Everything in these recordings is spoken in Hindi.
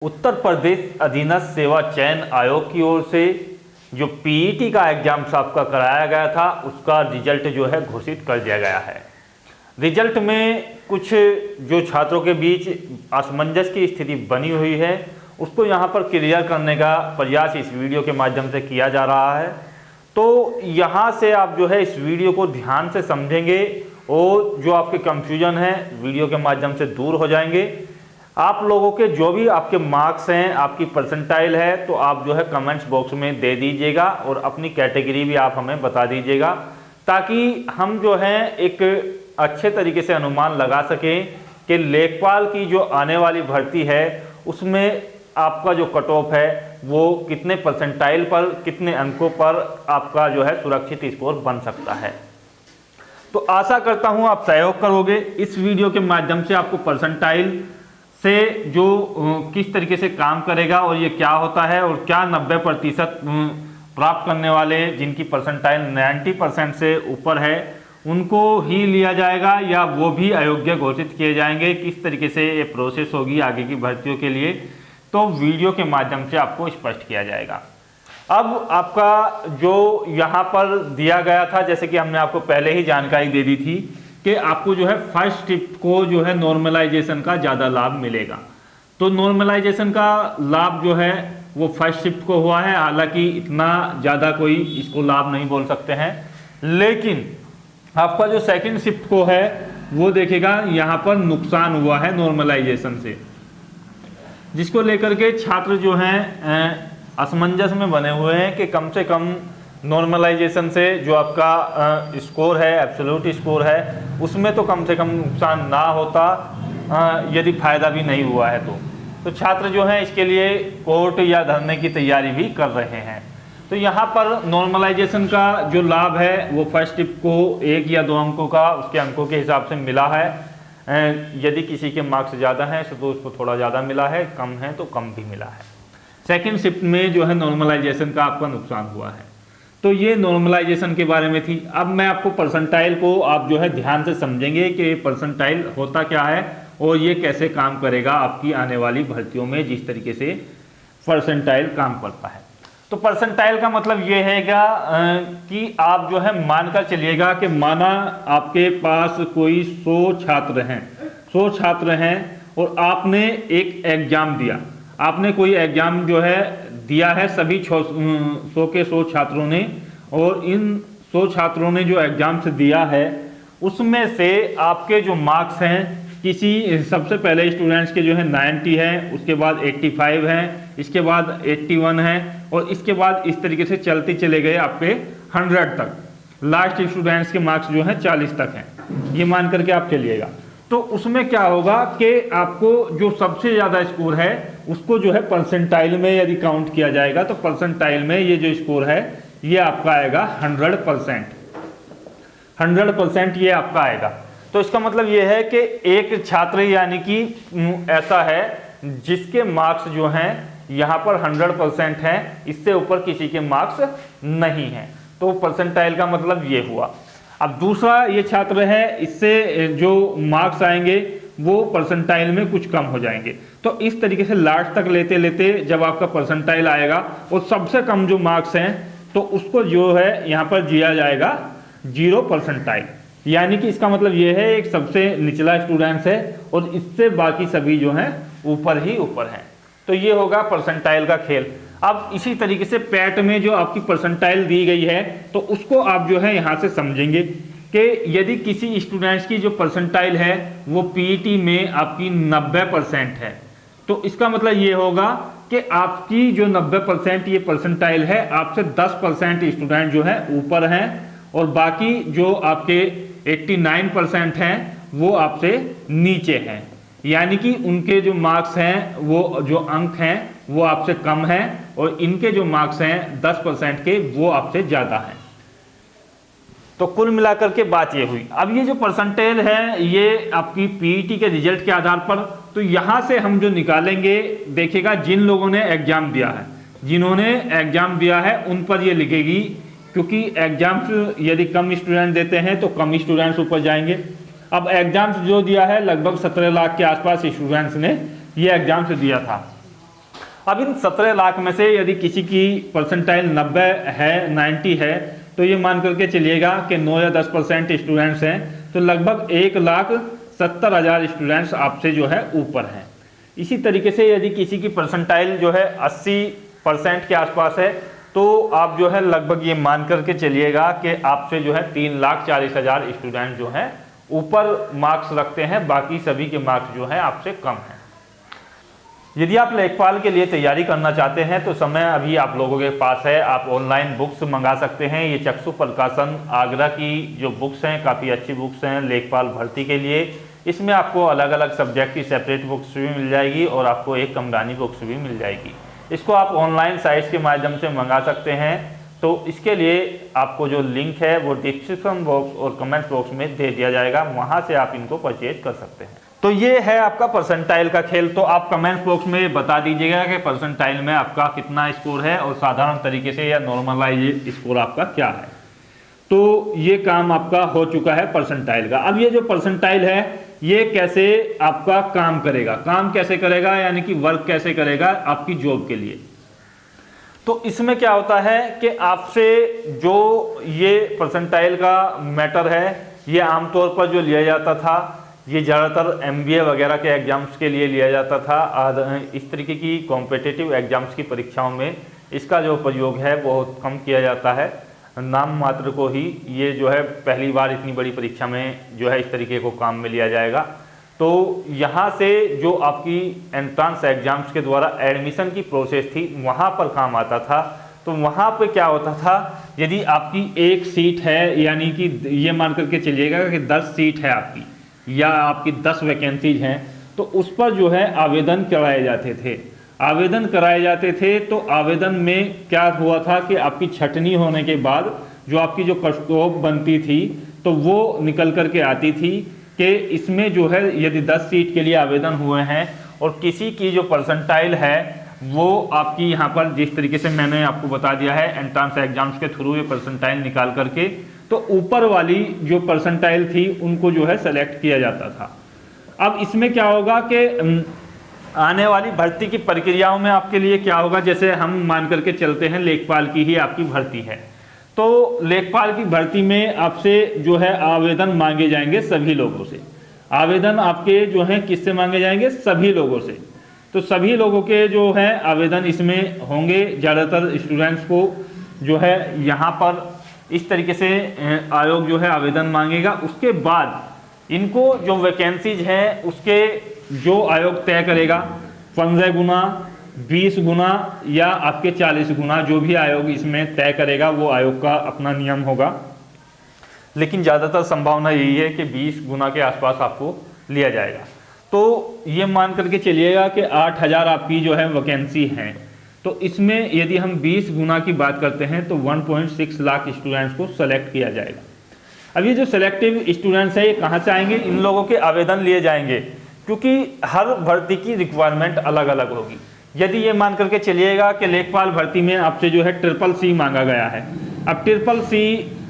उत्तर प्रदेश अधीनस्थ सेवा चयन आयोग की ओर से जो पीईटी का एग्जाम आपका कराया गया था उसका रिजल्ट जो है घोषित कर दिया गया है। रिजल्ट में कुछ जो छात्रों के बीच असमंजस की स्थिति बनी हुई है उसको यहाँ पर क्लियर करने का प्रयास इस वीडियो के माध्यम से किया जा रहा है। तो यहाँ से आप जो है इस वीडियो को ध्यान से समझेंगे और जो आपके कंफ्यूजन है वीडियो के माध्यम से दूर हो जाएंगे। आप लोगों के जो भी आपके मार्क्स हैं, आपकी परसेंटाइल है, तो आप जो है कमेंट्स बॉक्स में दे दीजिएगा और अपनी कैटेगरी भी आप हमें बता दीजिएगा ताकि हम जो है एक अच्छे तरीके से अनुमान लगा सकें कि लेखपाल की जो आने वाली भर्ती है उसमें आपका जो कट ऑफ है वो कितने परसेंटाइल पर, कितने अंकों पर आपका जो है सुरक्षित स्कोर बन सकता है। तो आशा करता हूँ आप सहयोग करोगे। इस वीडियो के माध्यम से आपको परसेंटाइल से जो किस तरीके से काम करेगा और ये क्या होता है और क्या 90% प्राप्त करने वाले जिनकी परसेंटाइल 90% से ऊपर है उनको ही लिया जाएगा या वो भी अयोग्य घोषित किए जाएंगे, किस तरीके से ये प्रोसेस होगी आगे की भर्तियों के लिए, तो वीडियो के माध्यम से आपको स्पष्ट किया जाएगा। अब आपका जो यहाँ पर दिया गया था, जैसे कि हमने आपको पहले ही जानकारी दे दी थी कि आपको जो है फर्स्ट शिफ्ट को जो है नॉर्मलाइजेशन का ज़्यादा लाभ मिलेगा। तो नॉर्मलाइजेशन का लाभ जो है वो फर्स्ट शिफ्ट को हुआ है, हालांकि इतना ज़्यादा कोई इसको लाभ नहीं बोल सकते हैं, लेकिन आपका जो सेकंड शिफ्ट को है वो देखेगा यहाँ पर नुकसान हुआ है नॉर्मलाइजेशन से, जिसको लेकर के छात्र जो हैं असमंजस में बने हुए हैं कि कम से कम नॉर्मलाइजेशन से जो आपका स्कोर है, एब्सोल्यूट स्कोर है, उसमें तो कम से कम नुकसान ना होता यदि फायदा भी नहीं हुआ है तो छात्र जो हैं इसके लिए कोर्ट या धरने की तैयारी भी कर रहे हैं। तो यहाँ पर नॉर्मलाइजेशन का जो लाभ है वो फर्स्ट शिफ्ट को 1 या 2 अंकों का उसके अंकों के हिसाब से मिला है। यदि किसी के मार्क्स ज़्यादा हैं तो उसको थोड़ा ज़्यादा मिला है, कम है तो कम भी मिला है। सेकेंड शिफ्ट में जो है नॉर्मलाइजेशन का आपका नुकसान हुआ है। तो ये नॉर्मलाइजेशन के बारे में थी। अब मैं आपको परसेंटाइल को आप जो है ध्यान से समझेंगे कि परसेंटाइल होता क्या है और ये कैसे काम करेगा आपकी आने वाली भर्तियों में, जिस तरीके से परसेंटाइल काम करता है। तो परसेंटाइल का मतलब ये हैगा कि आप जो है मानकर चलिएगा कि माना आपके पास कोई 100 छात्र हैं और आपने एक एग्जाम दिया, आपने कोई एग्जाम जो है दिया है सभी 100 के 100 छात्रों ने, और इन 100 छात्रों ने जो एग्जाम से दिया है उसमें से आपके जो मार्क्स हैं, किसी सबसे पहले स्टूडेंट्स के जो है 90 है, उसके बाद 85 हैं, इसके बाद 81 हैं और इसके बाद इस तरीके से चलते चले गए आपके 100 तक। लास्ट स्टूडेंट्स के मार्क्स जो हैं 40 तक हैं, ये मान करके आप चलिएगा। तो उसमें क्या होगा कि आपको जो सबसे ज़्यादा स्कोर है उसको जो है परसेंटाइल में यदि काउंट किया जाएगा तो परसेंटाइल में ये जो स्कोर है ये आपका आएगा 100% ये आपका आएगा। तो इसका मतलब ये है कि एक छात्र यानी कि ऐसा है जिसके मार्क्स जो हैं यहाँ पर 100% हैं, इससे ऊपर किसी के मार्क्स नहीं हैं, तो परसेंटाइल का मतलब ये हुआ। अब दूसरा ये छात्र है, इससे जो मार्क्स आएंगे वो परसेंटाइल में कुछ कम हो जाएंगे। तो इस तरीके से लास्ट तक लेते लेते जब आपका परसेंटाइल आएगा और सबसे कम जो मार्क्स हैं तो उसको जो है यहाँ पर दिया जाएगा 0 परसेंटाइल, यानी कि इसका मतलब ये है एक सबसे निचला स्टूडेंट्स है और इससे बाकी सभी जो हैं ऊपर ही ऊपर हैं। तो ये होगा परसेंटाइल का खेल। अब इसी तरीके से पैट में जो आपकी परसेंटाइल दी गई है तो उसको आप जो है यहाँ से समझेंगे कि यदि किसी स्टूडेंट्स की जो परसेंटाइल है वो पीईटी में आपकी 90% है तो इसका मतलब ये होगा कि आपकी जो 90% ये परसेंटाइल है आपसे 10% स्टूडेंट जो है ऊपर हैं और बाकी जो आपके 89% हैं वो आपसे नीचे हैं, यानी कि उनके जो मार्क्स हैं वो जो अंक हैं वो आपसे कम हैं और इनके जो मार्क्स हैं 10% के वो आपसे ज़्यादा हैं। तो कुल मिलाकर के बात ये हुई। अब ये जो परसेंटेज है ये आपकी पीईटी के रिजल्ट के आधार पर, तो यहाँ से हम जो निकालेंगे देखिएगा जिन लोगों ने एग्जाम दिया है, जिन्होंने एग्जाम दिया है उन पर ये लिखेगी, क्योंकि एग्जाम्स यदि कम स्टूडेंट देते हैं तो कम स्टूडेंट्स ऊपर जाएंगे। अब एग्जाम्स जो दिया है लगभग 17 लाख के आसपास स्टूडेंट्स ने ये एग्जाम्स दिया था, अब इन 17 लाख में से यदि किसी की परसेंटाइल 90 है, 90 है, तो ये मान करके चलिएगा कि 9 या 10% स्टूडेंट्स हैं, तो लगभग 1,70,000 स्टूडेंट्स आपसे जो है ऊपर हैं। इसी तरीके से यदि किसी की परसेंटाइल जो है 80% के आसपास है, तो आप जो है लगभग ये मान करके चलिएगा कि आपसे जो है 3,40,000 स्टूडेंट जो हैं ऊपर मार्क्स रखते हैं, बाकी सभी के मार्क्स जो है आपसे कम हैं। यदि आप लेखपाल के लिए तैयारी करना चाहते हैं तो समय अभी आप लोगों के पास है, आप ऑनलाइन बुक्स मंगा सकते हैं। ये चक्षु प्रकाशन आगरा की जो बुक्स हैं काफ़ी अच्छी बुक्स हैं लेखपाल भर्ती के लिए। इसमें आपको अलग अलग सब्जेक्ट की सेपरेट बुक्स भी मिल जाएगी और आपको एक कमरानी बुक्स भी मिल जाएगी। इसको आप ऑनलाइन साइट्स के माध्यम से मंगा सकते हैं। तो इसके लिए आपको जो लिंक है वो डिस्क्रिप्शन बॉक्स और कमेंट बॉक्स में दे दिया जाएगा, वहाँ से आप इनको परचेज कर सकते हैं। तो ये है आपका परसेंटाइल का खेल। तो आप कमेंट बॉक्स में बता दीजिएगा कि परसेंटाइल में आपका कितना स्कोर है और साधारण तरीके से या नॉर्मलाइज स्कोर आपका क्या है। तो ये काम आपका हो चुका है परसेंटाइल का। अब ये जो परसेंटाइल है ये कैसे आपका काम करेगा, काम कैसे करेगा यानी कि वर्क कैसे करेगा आपकी जॉब के लिए। तो इसमें क्या होता है कि आपसे जो ये परसेंटाइल का मैटर है ये आमतौर पर जो लिया जाता था, ये ज़्यादातर MBA वगैरह के एग्ज़ाम्स के लिए लिया जाता था। इस तरीके की कॉम्पिटिटिव एग्ज़ाम्स की परीक्षाओं में इसका जो प्रयोग है बहुत कम किया जाता है, नाम मात्र को ही। ये जो है पहली बार इतनी बड़ी परीक्षा में जो है इस तरीके को काम में लिया जाएगा। तो यहाँ से जो आपकी एंट्रेंस एग्ज़ाम्स के द्वारा एडमिशन की प्रोसेस थी वहाँ पर काम आता था। तो वहाँ पे क्या होता था, यदि आपकी एक सीट है यानी कि ये मान करके चलिएगा कि 10 सीट है आपकी या आपकी 10 वैकेंसीज हैं, तो उस पर जो है आवेदन कराए जाते थे। आवेदन कराए जाते थे तो आवेदन में क्या हुआ था कि आपकी छटनी होने के बाद जो आपकी जो कट ऑफ बनती थी तो वो निकल करके आती थी कि इसमें जो है यदि 10 सीट के लिए आवेदन हुए हैं और किसी की जो परसेंटाइल है वो आपकी यहाँ पर जिस तरीके से मैंने आपको बता दिया है एंट्रेंस एग्जाम्स के थ्रू ये परसेंटाइल निकाल करके, तो ऊपर वाली जो परसेंटाइल थी उनको जो है सेलेक्ट किया जाता था। अब इसमें क्या होगा कि आने वाली भर्ती की प्रक्रियाओं में आपके लिए क्या होगा, जैसे हम मान करके चलते हैं लेखपाल की ही आपकी भर्ती है, तो लेखपाल की भर्ती में आपसे जो है आवेदन मांगे जाएंगे सभी लोगों से। आवेदन आपके जो हैं किससे मांगे जाएंगे, सभी लोगों से। तो सभी लोगों के जो है आवेदन इसमें होंगे। ज़्यादातर स्टूडेंट्स को जो है यहाँ पर इस तरीके से आयोग जो है आवेदन मांगेगा। उसके बाद इनको जो वैकेंसीज हैं उसके जो आयोग तय करेगा 15 गुना, 20 गुना या आपके 40 गुना, जो भी आयोग इसमें तय करेगा वो आयोग का अपना नियम होगा। लेकिन ज़्यादातर संभावना यही है कि 20 गुना के आसपास आपको लिया जाएगा। तो ये मान करके चलिएगा कि 8,000 आपकी जो है वैकेंसी हैं। तो इसमें यदि हम 20 गुना की बात करते हैं तो 1.6 लाख स्टूडेंट्स को सेलेक्ट किया जाएगा। अब ये जो सेलेक्टिव स्टूडेंट्स है ये कहाँ से आएंगे, इन लोगों के आवेदन लिए जाएंगे, क्योंकि हर भर्ती की रिक्वायरमेंट अलग अलग होगी। यदि ये मान करके चलिएगा कि लेखपाल भर्ती में आपसे जो है CCC मांगा गया है। अब CCC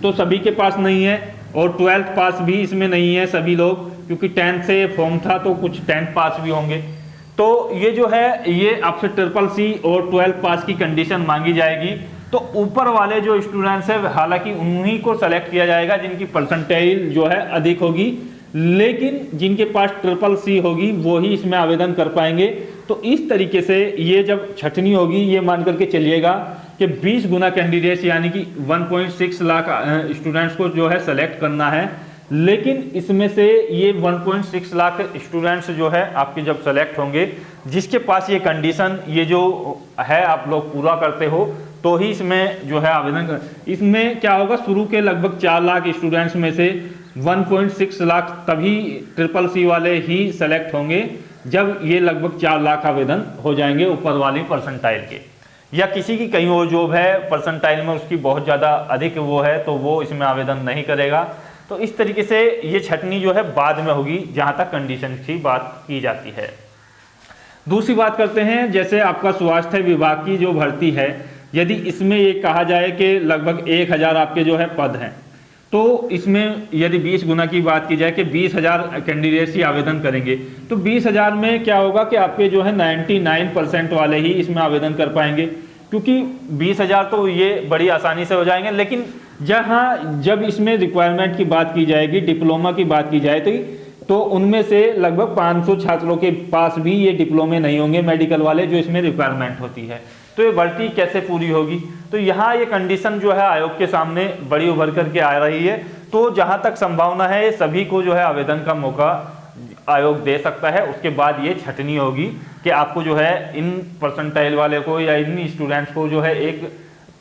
तो सभी के पास नहीं है और 12th पास भी इसमें नहीं है सभी लोग, क्योंकि 10th से फॉर्म था तो कुछ 10th पास भी होंगे। तो ये जो है ये आपसे CCC और 12th पास की कंडीशन मांगी जाएगी। तो ऊपर वाले जो स्टूडेंट्स हैं हालांकि उन्हीं को सेलेक्ट किया जाएगा जिनकी परसेंटाइल जो है अधिक होगी, लेकिन जिनके पास CCC होगी वो ही इसमें आवेदन कर पाएंगे। तो इस तरीके से ये जब छटनी होगी ये मान करके चलिएगा कि 20 गुना कैंडिडेट्स यानी कि 1.6 लाख स्टूडेंट्स को जो है सेलेक्ट करना है। लेकिन इसमें से ये 1.6 लाख स्टूडेंट्स जो है आपके जब सेलेक्ट होंगे, जिसके पास ये कंडीशन ये जो है आप लोग पूरा करते हो तो ही इसमें जो है आवेदन कर। इसमें क्या होगा, शुरू के लगभग 4 लाख स्टूडेंट्स में से 1.6 लाख तभी CCC वाले ही सेलेक्ट होंगे जब ये लगभग 4 लाख आवेदन हो जाएंगे ऊपर वाली परसेंटाइल के, या किसी की कहीं और जॉब है परसेंटाइल में उसकी बहुत ज़्यादा अधिक वो है तो वो इसमें आवेदन नहीं करेगा। तो इस तरीके से ये छटनी जो है बाद में होगी जहाँ तक कंडीशन की बात की जाती है। दूसरी बात करते हैं, जैसे आपका स्वास्थ्य विभाग की जो भर्ती है, यदि इसमें ये कहा जाए कि लगभग 1,000 आपके जो है पद हैं, तो इसमें यदि 20 गुना की बात की जाए कि 20,000 कैंडिडेट्स ही आवेदन करेंगे, तो 20,000 में क्या होगा कि आपके जो है 99% वाले ही इसमें आवेदन कर पाएंगे, क्योंकि 20,000 तो ये बड़ी आसानी से हो जाएंगे। लेकिन जब इसमें रिक्वायरमेंट की बात की जाएगी, डिप्लोमा की बात की जाए तो उनमें से लगभग 500 छात्रों के पास भी ये डिप्लोमे नहीं होंगे मेडिकल वाले, जो इसमें रिक्वायरमेंट होती है। तो ये भर्ती कैसे पूरी होगी? तो यहाँ ये कंडीशन जो है आयोग के सामने बड़ी उभर करके आ रही है। तो जहाँ तक संभावना है ये सभी को जो है आवेदन का मौका आयोग दे सकता है। उसके बाद ये छटनी होगी कि आपको जो है इन परसेंटाइल वाले को या इन स्टूडेंट्स को जो है एक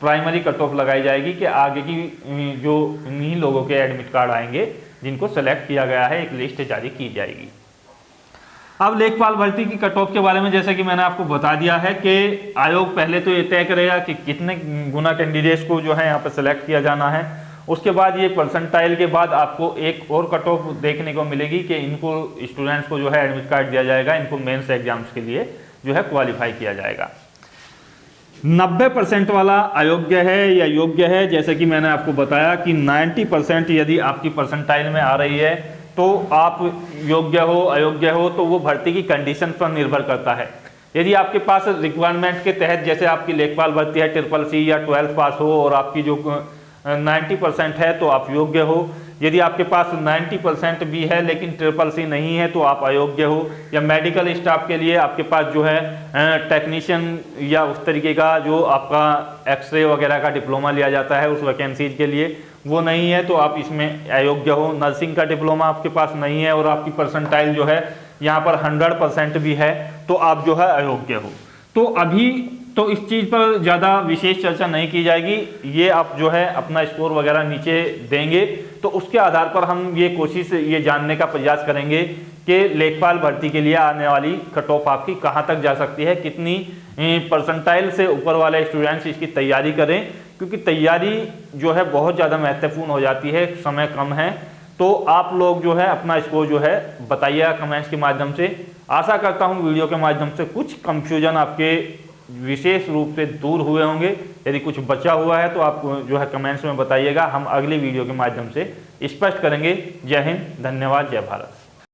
प्राइमरी कट ऑफ लगाई जाएगी कि आगे की जो इन्हीं लोगों के एडमिट कार्ड आएंगे जिनको सेलेक्ट किया गया है, एक लिस्ट जारी की जाएगी। अब लेखपाल भर्ती की कट ऑफ के बारे में जैसे कि मैंने आपको बता दिया है कि आयोग पहले तो ये तय करेगा कि कितने गुना कैंडिडेट्स को जो है यहाँ पर सेलेक्ट किया जाना है। उसके बाद ये परसेंटाइल के बाद आपको एक और कट ऑफ देखने को मिलेगी कि इनको स्टूडेंट्स को जो है एडमिट कार्ड दिया जाएगा, इनको मेंस एग्जाम्स के लिए जो है क्वालिफाई किया जाएगा। 90% वाला अयोग्य है या योग्य है, जैसे कि मैंने आपको बताया कि 90% यदि आपकी परसेंटाइल में आ रही है तो आप योग्य हो अयोग्य हो, तो वो भर्ती की कंडीशन पर निर्भर करता है। यदि आपके पास रिक्वायरमेंट के तहत जैसे आपकी लेखपाल भर्ती है CCC या 12th पास हो और आपकी जो 90% है तो आप योग्य हो। यदि आपके पास 90% भी है लेकिन CCC नहीं है तो आप अयोग्य हो। या मेडिकल स्टाफ के लिए आपके पास जो है टेक्नीशियन या उस तरीके का जो आपका एक्सरे वगैरह का डिप्लोमा लिया जाता है उस वैकेंसीज के लिए, वो नहीं है तो आप इसमें अयोग्य हो। नर्सिंग का डिप्लोमा आपके पास नहीं है और आपकी परसेंटाइल जो है यहाँ पर 100% भी है तो आप जो है अयोग्य हो। तो अभी तो इस चीज़ पर ज़्यादा विशेष चर्चा नहीं की जाएगी। ये आप जो है अपना स्कोर वगैरह नीचे देंगे तो उसके आधार पर हम ये जानने का प्रयास करेंगे कि लेखपाल भर्ती के लिए आने वाली कट ऑफ आपकी कहाँ तक जा सकती है, कितनी परसेंटाइल से ऊपर वाले स्टूडेंट्स इसकी तैयारी करें, क्योंकि तैयारी जो है बहुत ज़्यादा महत्वपूर्ण हो जाती है, समय कम है। तो आप लोग जो है अपना स्कोर जो है बताइएगा कमेंट्स के माध्यम से। आशा करता हूँ वीडियो के माध्यम से कुछ कंफ्यूजन आपके विशेष रूप से दूर हुए होंगे। यदि कुछ बचा हुआ है तो आप जो है कमेंट्स में बताइएगा, हम अगली वीडियो के माध्यम से स्पष्ट करेंगे। जय हिंद, धन्यवाद, जय भारत।